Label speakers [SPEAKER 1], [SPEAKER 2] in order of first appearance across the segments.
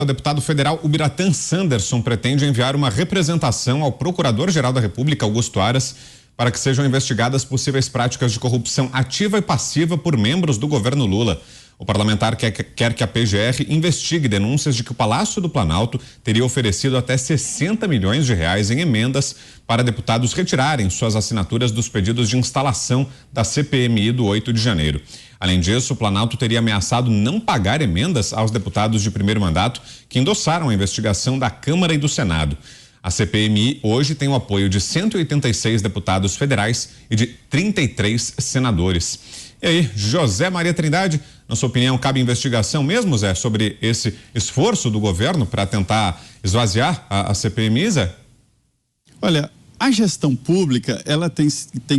[SPEAKER 1] O deputado federal Ubiratã Sanderson pretende enviar uma representação ao Procurador-Geral da República, Augusto Aras, para que sejam investigadas possíveis práticas de corrupção ativa e passiva por membros do governo Lula. O parlamentar quer que a PGR investigue denúncias de que o Palácio do Planalto teria oferecido até 60 milhões de reais em emendas para deputados retirarem suas assinaturas dos pedidos de instalação da CPMI do 8 de janeiro. Além disso, o Planalto teria ameaçado não pagar emendas aos deputados de primeiro mandato que endossaram a investigação da Câmara e do Senado. A CPMI hoje tem o apoio de 186 deputados federais e de 33 senadores. E aí, José Maria Trindade, na sua opinião, cabe investigação mesmo, Zé, sobre esse esforço do governo para tentar esvaziar a CPMI, Zé?
[SPEAKER 2] Olha, a gestão pública, ela tem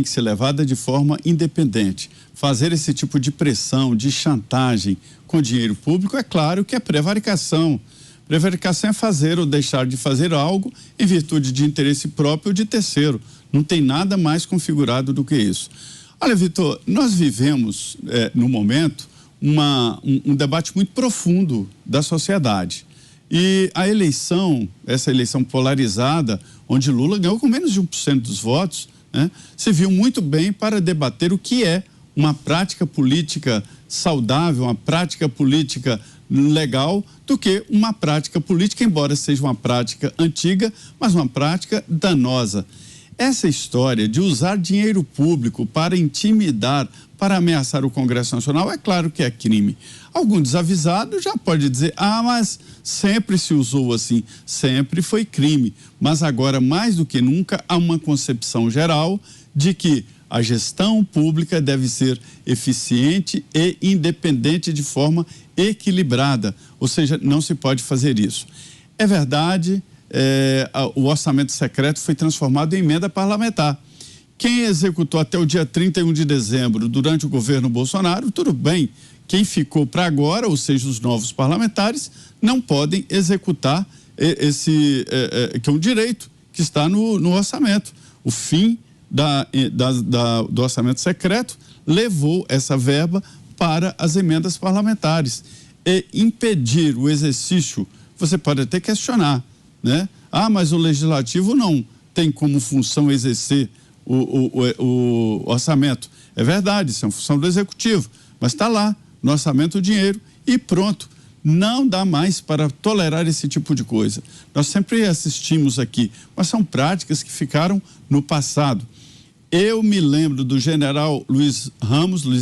[SPEAKER 2] que ser levada de forma independente. Fazer esse tipo de pressão, de chantagem com dinheiro público, é claro que é prevaricação. Prevaricação é fazer ou deixar de fazer algo em virtude de interesse próprio ou de terceiro. Não tem nada mais configurado do que isso. Olha, Vitor, nós vivemos, no momento, um debate muito profundo da sociedade. E a eleição, essa eleição polarizada, onde Lula ganhou com menos de 1% dos votos, né, se viu muito bem para debater o que é uma prática política saudável, uma prática política legal, do que uma prática política, embora seja uma prática antiga, mas uma prática danosa. Essa história de usar dinheiro público para intimidar, para ameaçar o Congresso Nacional, é claro que é crime. Algum desavisado já pode dizer, mas sempre se usou assim, sempre foi crime. Mas agora, mais do que nunca, há uma concepção geral de que a gestão pública deve ser eficiente e independente de forma equilibrada, ou seja, não se pode fazer isso. É verdade, o orçamento secreto foi transformado em emenda parlamentar. Quem executou até o dia 31 de dezembro, durante o governo Bolsonaro, tudo bem. Quem ficou para agora, ou seja, os novos parlamentares, não podem executar que é um direito que está no orçamento. O fim do orçamento secreto levou essa verba para as emendas parlamentares. E impedir o exercício, você pode até questionar, né? Mas o legislativo não tem como função exercer o orçamento. É verdade, isso é uma função do executivo, mas está lá, no orçamento, o dinheiro e pronto. Não dá mais para tolerar esse tipo de coisa. Nós sempre assistimos aqui, mas são práticas que ficaram no passado. Eu me lembro do general Luiz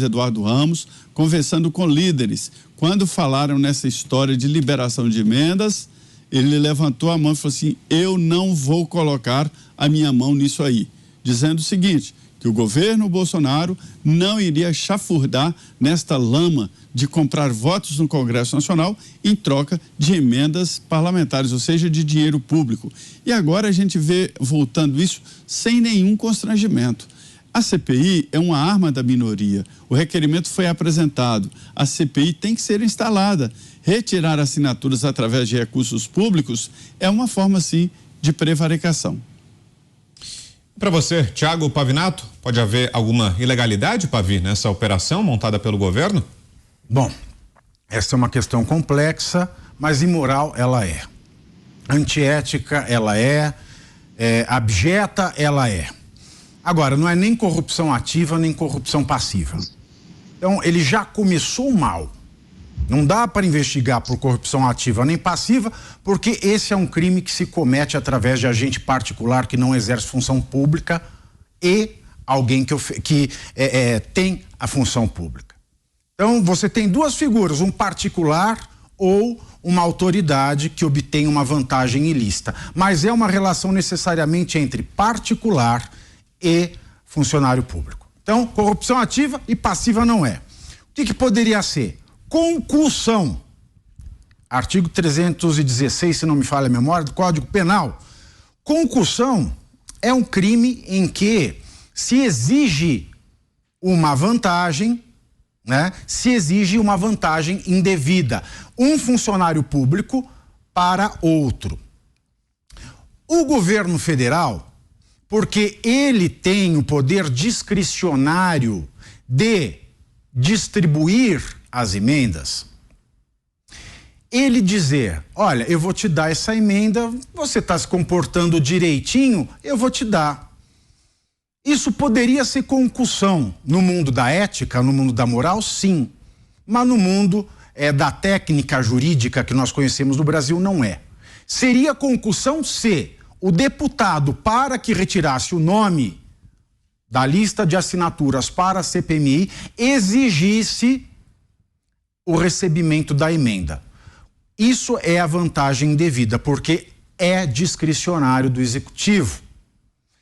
[SPEAKER 2] Eduardo Ramos, conversando com líderes. Quando falaram nessa história de liberação de emendas, ele levantou a mão e falou assim, eu não vou colocar a minha mão nisso aí. Dizendo o seguinte, que o governo Bolsonaro não iria chafurdar nesta lama de comprar votos no Congresso Nacional em troca de emendas parlamentares, ou seja, de dinheiro público. E agora a gente vê voltando isso sem nenhum constrangimento. A CPI é uma arma da minoria. O requerimento foi apresentado. A CPI tem que ser instalada. Retirar assinaturas através de recursos públicos é uma forma, sim, de prevaricação.
[SPEAKER 1] Para você, Thiago Pavinato, pode haver alguma ilegalidade, Pavi, nessa operação montada pelo governo?
[SPEAKER 3] Bom, essa é uma questão complexa, mas imoral ela é. Antiética ela é, abjeta ela é. Agora, não é nem corrupção ativa, nem corrupção passiva. Então, ele já começou mal. Não dá para investigar por corrupção ativa nem passiva, porque esse é um crime que se comete através de agente particular que não exerce função pública e alguém que tem a função pública. Então, você tem duas figuras, um particular ou uma autoridade que obtém uma vantagem ilícita. Mas é uma relação necessariamente entre particular e funcionário público. Então, corrupção ativa e passiva não é. O que poderia ser? Concussão. Artigo 316, se não me falha a memória, do Código Penal. Concussão é um crime em que se exige uma vantagem, né? Se exige uma vantagem indevida. Um funcionário público para outro. O governo federal, porque ele tem o poder discricionário de distribuir as emendas, ele dizer, olha, eu vou te dar essa emenda, você está se comportando direitinho, eu vou te dar. Isso poderia ser concussão no mundo da ética, no mundo da moral, sim. Mas no mundo da técnica jurídica que nós conhecemos no Brasil, não é. Seria concussão se o deputado, para que retirasse o nome da lista de assinaturas para a CPMI, exigisse o recebimento da emenda. Isso é a vantagem devida, porque é discricionário do executivo.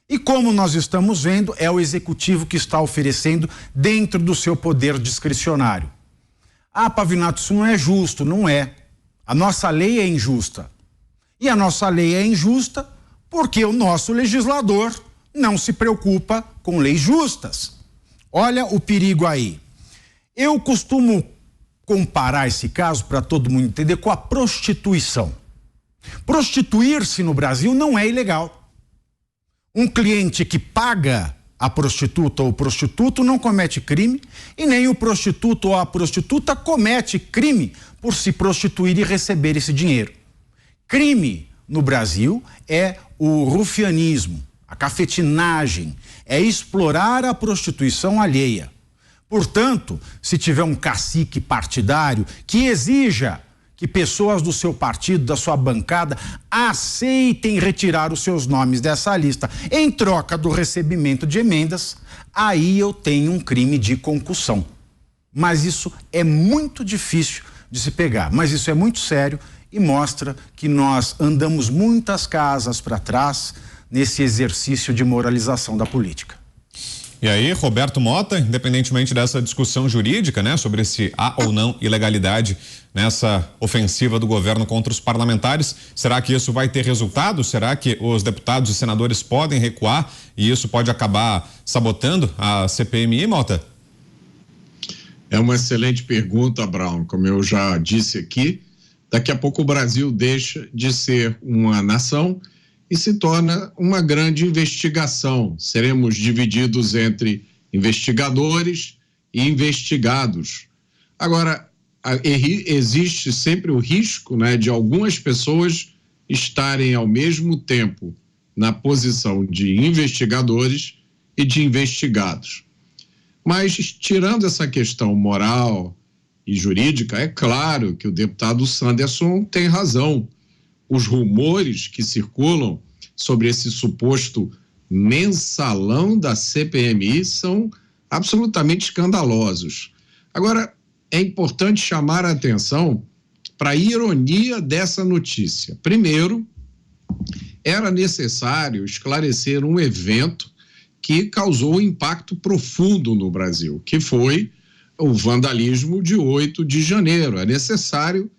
[SPEAKER 3] E como nós estamos vendo, é o executivo que está oferecendo dentro do seu poder discricionário. Ah, Pavinato, isso não é justo. Não é. A nossa lei é injusta. E a nossa lei é injusta porque o nosso legislador não se preocupa com leis justas. Olha o perigo aí. Eu costumo comparar esse caso, para todo mundo entender, com a prostituição. Prostituir-se no Brasil não é ilegal. Um cliente que paga a prostituta ou o prostituto não comete crime, e nem o prostituto ou a prostituta comete crime por se prostituir e receber esse dinheiro. Crime no Brasil é o rufianismo, a cafetinagem, é explorar a prostituição alheia. Portanto, se tiver um cacique partidário que exija que pessoas do seu partido, da sua bancada, aceitem retirar os seus nomes dessa lista em troca do recebimento de emendas, aí eu tenho um crime de concussão. Mas isso é muito difícil de se pegar, mas isso é muito sério e mostra que nós andamos muitas casas para trás nesse exercício de moralização da política.
[SPEAKER 1] E aí, Roberto Mota, independentemente dessa discussão jurídica, né, sobre se há ou não ilegalidade nessa ofensiva do governo contra os parlamentares, será que isso vai ter resultado? Será que os deputados e senadores podem recuar e isso pode acabar sabotando a CPMI, Mota?
[SPEAKER 4] É uma excelente pergunta, Brown. Como eu já disse aqui, daqui a pouco o Brasil deixa de ser uma nação e se torna uma grande investigação. Seremos divididos entre investigadores e investigados. Agora, existe sempre o risco, né, de algumas pessoas estarem ao mesmo tempo na posição de investigadores e de investigados. Mas, tirando essa questão moral e jurídica, é claro que o deputado Sanderson tem razão. Os rumores que circulam sobre esse suposto mensalão da CPMI são absolutamente escandalosos. Agora, é importante chamar a atenção para a ironia dessa notícia. Primeiro, era necessário esclarecer um evento que causou um impacto profundo no Brasil, que foi o vandalismo de 8 de janeiro. É necessário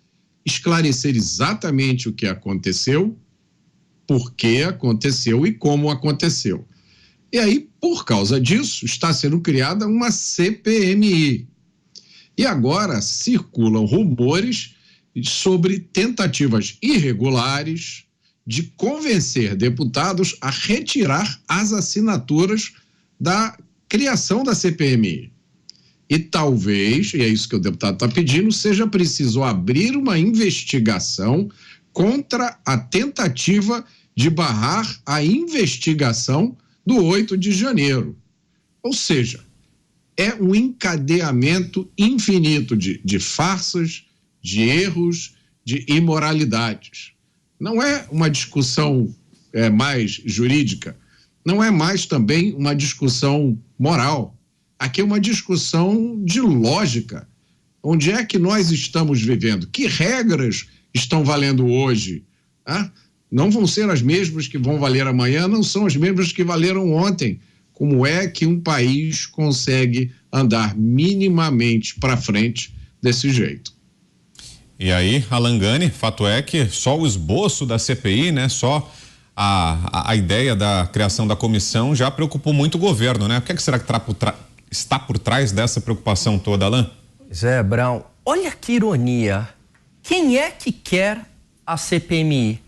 [SPEAKER 4] esclarecer exatamente o que aconteceu, por que aconteceu e como aconteceu. E aí, por causa disso, está sendo criada uma CPMI. E agora circulam rumores sobre tentativas irregulares de convencer deputados a retirar as assinaturas da criação da CPMI. E talvez, e é isso que o deputado está pedindo, seja preciso abrir uma investigação contra a tentativa de barrar a investigação do 8 de janeiro. Ou seja, é um encadeamento infinito de farsas, de erros, de imoralidades. Não é uma discussão mais jurídica, não é mais também uma discussão moral. Aqui é uma discussão de lógica. Onde é que nós estamos vivendo? Que regras estão valendo hoje? Não vão ser as mesmas que vão valer amanhã, não são as mesmas que valeram ontem. Como é que um país consegue andar minimamente para frente desse jeito?
[SPEAKER 1] E aí, Alan Gani, fato é que só o esboço da CPI, né, só a ideia da criação da comissão já preocupou muito o governo, né? O que será que está por trás dessa preocupação toda, Alan?
[SPEAKER 5] Pois é, Brown. Olha que ironia. Quem é que quer a CPMI?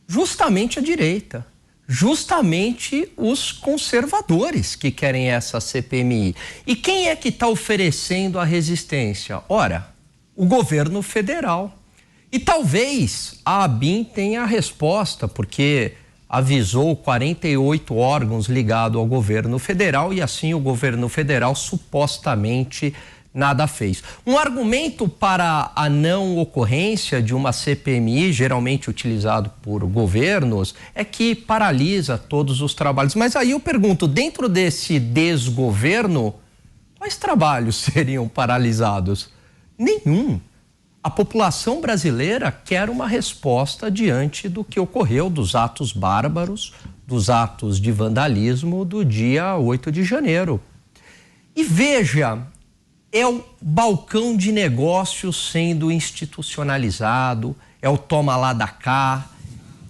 [SPEAKER 5] Justamente a direita. Justamente os conservadores que querem essa CPMI. E quem é que está oferecendo a resistência? Ora, o governo federal. E talvez a ABIN tenha a resposta, porque avisou 48 órgãos ligados ao governo federal e assim o governo federal supostamente nada fez. Um argumento para a não ocorrência de uma CPMI, geralmente utilizado por governos, é que paralisa todos os trabalhos. Mas aí eu pergunto, dentro desse desgoverno, quais trabalhos seriam paralisados? Nenhum. A população brasileira quer uma resposta diante do que ocorreu, dos atos bárbaros, dos atos de vandalismo do dia 8 de janeiro. E veja, é o balcão de negócios sendo institucionalizado, é o toma lá da cá,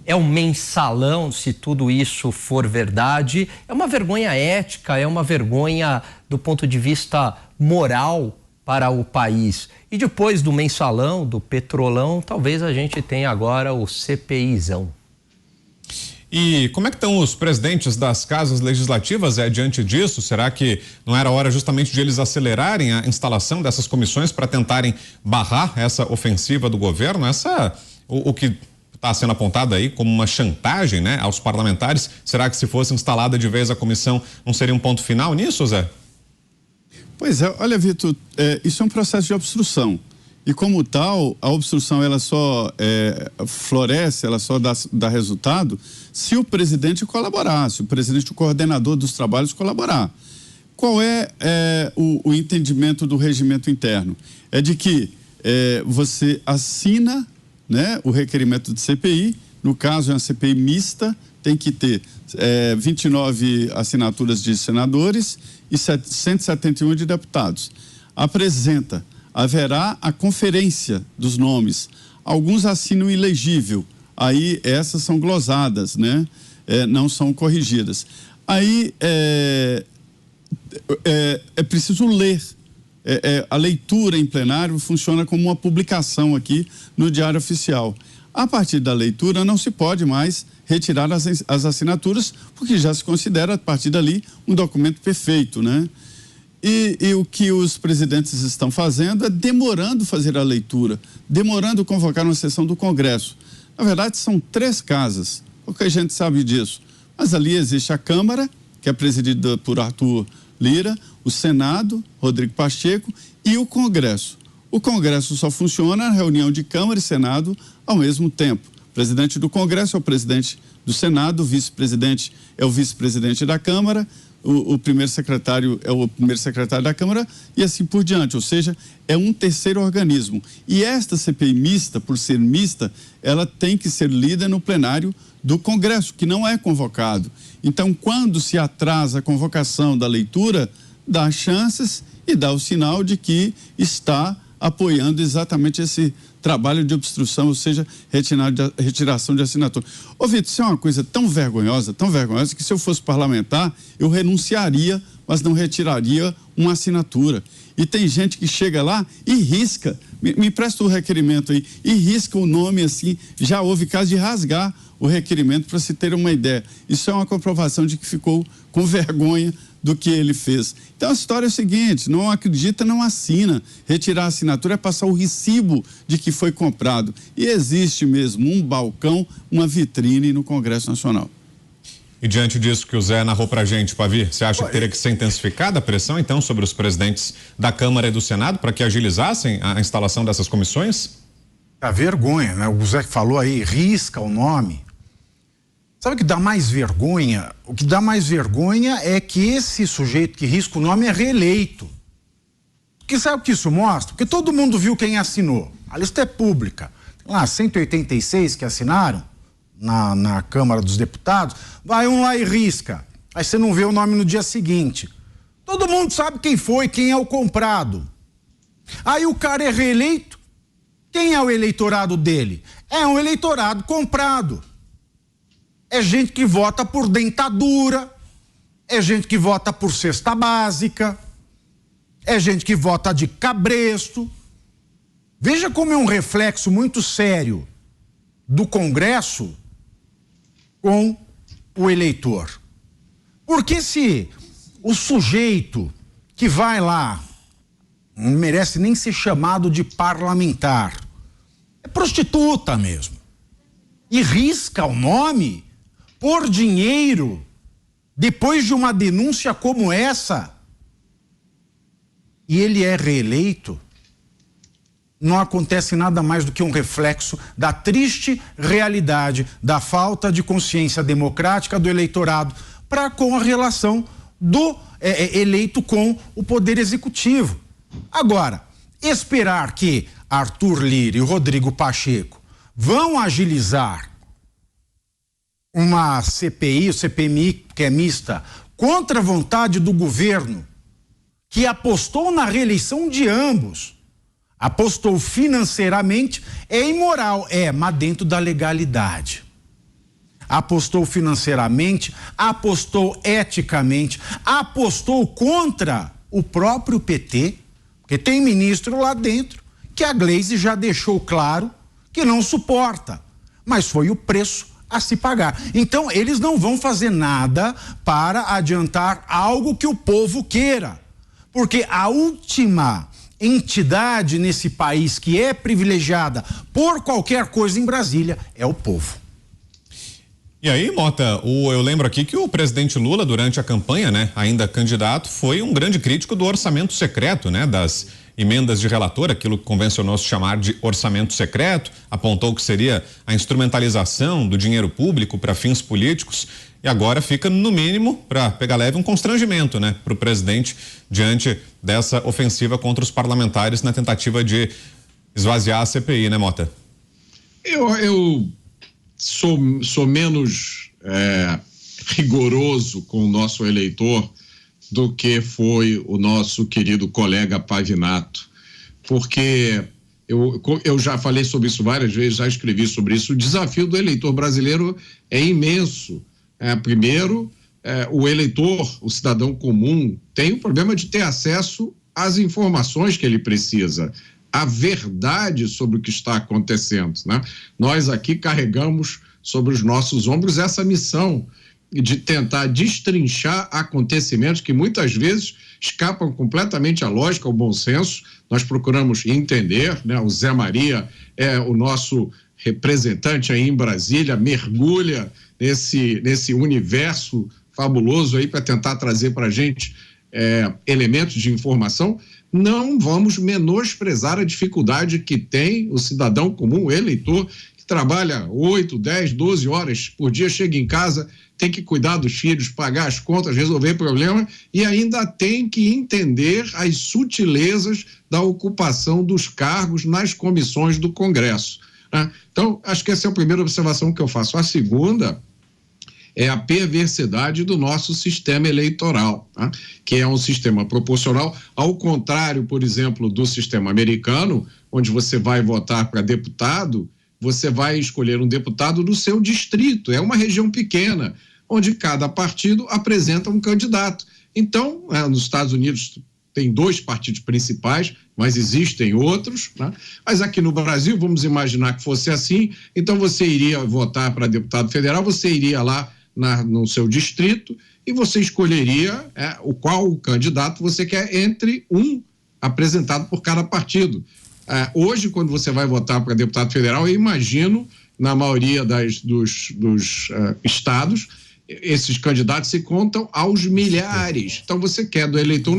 [SPEAKER 5] é o mensalão, se tudo isso for verdade. É uma vergonha ética, é uma vergonha do ponto de vista moral para o país. E depois do mensalão, do petrolão, talvez a gente tenha agora o CPIzão.
[SPEAKER 1] E como é que estão os presidentes das casas legislativas diante disso? Será que não era hora justamente de eles acelerarem a instalação dessas comissões para tentarem barrar essa ofensiva do governo? O que está sendo apontado aí como uma chantagem, né, aos parlamentares. Será que se fosse instalada de vez a comissão não seria um ponto final nisso, Zé?
[SPEAKER 2] Pois é, olha, Vitor, isso é um processo de obstrução. E como tal, a obstrução ela só floresce, ela só dá resultado se o presidente colaborar, se o presidente, o coordenador dos trabalhos colaborar. Qual é o entendimento do regimento interno? É de que você assina, né, o requerimento de CPI, no caso é uma CPI mista, tem que ter 29 assinaturas de senadores e 171 de deputados. Apresenta, haverá a conferência dos nomes. Alguns assinam ilegível, aí essas são glosadas, né? Não são corrigidas. Aí é preciso ler. A leitura em plenário funciona como uma publicação aqui no Diário Oficial. A partir da leitura não se pode mais retirar as assinaturas, porque já se considera a partir dali um documento perfeito, né? E o que os presidentes estão fazendo é demorando fazer a leitura, demorando convocar uma sessão do Congresso. Na verdade, são 3 casas, porque a gente sabe disso. Mas ali existe a Câmara, que é presidida por Arthur Lira, o Senado, Rodrigo Pacheco, e o Congresso. O Congresso só funciona na reunião de Câmara e Senado ao mesmo tempo. O presidente do Congresso é o presidente do Senado, o vice-presidente é o vice-presidente da Câmara, o primeiro secretário é o primeiro secretário da Câmara e assim por diante, ou seja, é um terceiro organismo. E esta CPI mista, por ser mista, ela tem que ser lida no plenário do Congresso, que não é convocado. Então, quando se atrasa a convocação da leitura, dá chances e dá o sinal de que está apoiando exatamente esse trabalho de obstrução, ou seja, retiração de assinatura. Ô Vitor, isso é uma coisa tão vergonhosa, que se eu fosse parlamentar, eu renunciaria, mas não retiraria uma assinatura. E tem gente que chega lá e risca, me presta o requerimento aí, e risca o nome assim, já houve caso de rasgar o requerimento para se ter uma ideia. Isso é uma comprovação de que ficou com vergonha do que ele fez. Então a história é a seguinte, não acredita, não assina. Retirar a assinatura é passar o recibo de que foi comprado. E existe mesmo um balcão, uma vitrine no Congresso Nacional.
[SPEAKER 1] E diante disso que o Zé narrou pra gente, Pavi, você acha que teria que ser intensificada a pressão, então, sobre os presidentes da Câmara e do Senado para que agilizassem a instalação dessas comissões?
[SPEAKER 3] A vergonha, né? O Zé falou aí, risca o nome. Sabe o que dá mais vergonha? O que dá mais vergonha é que esse sujeito que risca o nome é reeleito. Porque sabe o que isso mostra? Porque todo mundo viu quem assinou. A lista é pública. Tem lá 186 que assinaram na Câmara dos Deputados. Vai um lá e risca. Aí você não vê o nome no dia seguinte. Todo mundo sabe quem foi, quem é o comprado. Aí o cara é reeleito. Quem é o eleitorado dele? É um eleitorado comprado. É gente que vota por dentadura, é gente que vota por cesta básica, é gente que vota de cabresto. Veja como é um reflexo muito sério do Congresso com o eleitor. Porque se o sujeito que vai lá, não merece nem ser chamado de parlamentar, É prostituta mesmo. E risca o nome por dinheiro depois de uma denúncia como essa. E ele é reeleito. Não acontece nada mais do que um reflexo da triste realidade da falta de consciência democrática do eleitorado para com a relação do eleito com o poder executivo. Agora, esperar que Arthur Lira e o Rodrigo Pacheco vão agilizar uma CPI, o CPMI, que é mista, contra a vontade do governo, que apostou na reeleição de ambos, apostou financeiramente, é imoral, mas dentro da legalidade. Apostou financeiramente, apostou eticamente, apostou contra o próprio PT, porque tem ministro lá dentro que a Gleisi já deixou claro que não suporta, mas foi o preço a se pagar. Então, eles não vão fazer nada para adiantar algo que o povo queira, porque a última entidade nesse país que é privilegiada por qualquer coisa em Brasília é o povo.
[SPEAKER 1] E aí, Mota, eu lembro aqui que o presidente Lula, durante a campanha, né, ainda candidato, foi um grande crítico do orçamento secreto, né, das emendas de relator, aquilo que convencionou se chamar de orçamento secreto, apontou que seria a instrumentalização do dinheiro público para fins políticos, e agora fica, no mínimo, para pegar leve, um constrangimento, né, para o presidente diante dessa ofensiva contra os parlamentares na tentativa de esvaziar a CPI, né, Mota?
[SPEAKER 4] Eu sou menos rigoroso com o nosso eleitor do que foi o nosso querido colega Pavinato, porque eu já falei sobre isso várias vezes, já escrevi sobre isso. O desafio do eleitor brasileiro é imenso. Primeiro, o eleitor, o cidadão comum, tem o problema de ter acesso às informações que ele precisa, a verdade sobre o que está acontecendo, né? Nós aqui carregamos sobre os nossos ombros essa missão de tentar destrinchar acontecimentos que muitas vezes escapam completamente à lógica, ao bom senso. Nós procuramos entender, né? O Zé Maria é o nosso representante aí em Brasília, mergulha nesse universo fabuloso aí para tentar trazer para a gente elementos de informação. Não vamos menosprezar a dificuldade que tem o cidadão comum, o eleitor, que trabalha 8, 10, 12 horas por dia, chega em casa, tem que cuidar dos filhos, pagar as contas, resolver problemas e ainda tem que entender as sutilezas da ocupação dos cargos nas comissões do Congresso, né? Então, acho que essa é a primeira observação que eu faço. A segunda é a perversidade do nosso sistema eleitoral, tá? Que é um sistema proporcional, ao contrário, por exemplo, do sistema americano, onde você vai votar para deputado, você vai escolher um deputado do seu distrito, é uma região pequena, onde cada partido apresenta um candidato. Então, nos Estados Unidos tem 2 partidos principais, mas existem outros, né? Mas aqui no Brasil, vamos imaginar que fosse assim, então você iria votar para deputado federal, você iria lá no seu distrito e você escolheria qual candidato você quer entre um apresentado por cada partido. Hoje, quando você vai votar para deputado federal, eu imagino, na maioria dos estados, esses candidatos se contam aos milhares. Então, você quer do eleitor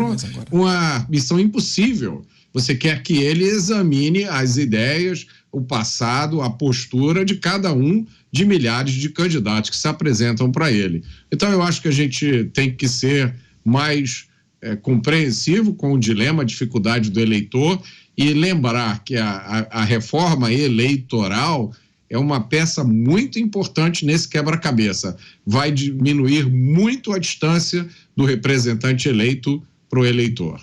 [SPEAKER 4] uma missão impossível. Você quer que ele examine as ideias, o passado, a postura de cada um de milhares de candidatos que se apresentam para ele. Então, eu acho que a gente tem que ser mais compreensivo com o dilema, a dificuldade do eleitor e lembrar que a reforma eleitoral é uma peça muito importante nesse quebra-cabeça. Vai diminuir muito a distância do representante eleito para o eleitor.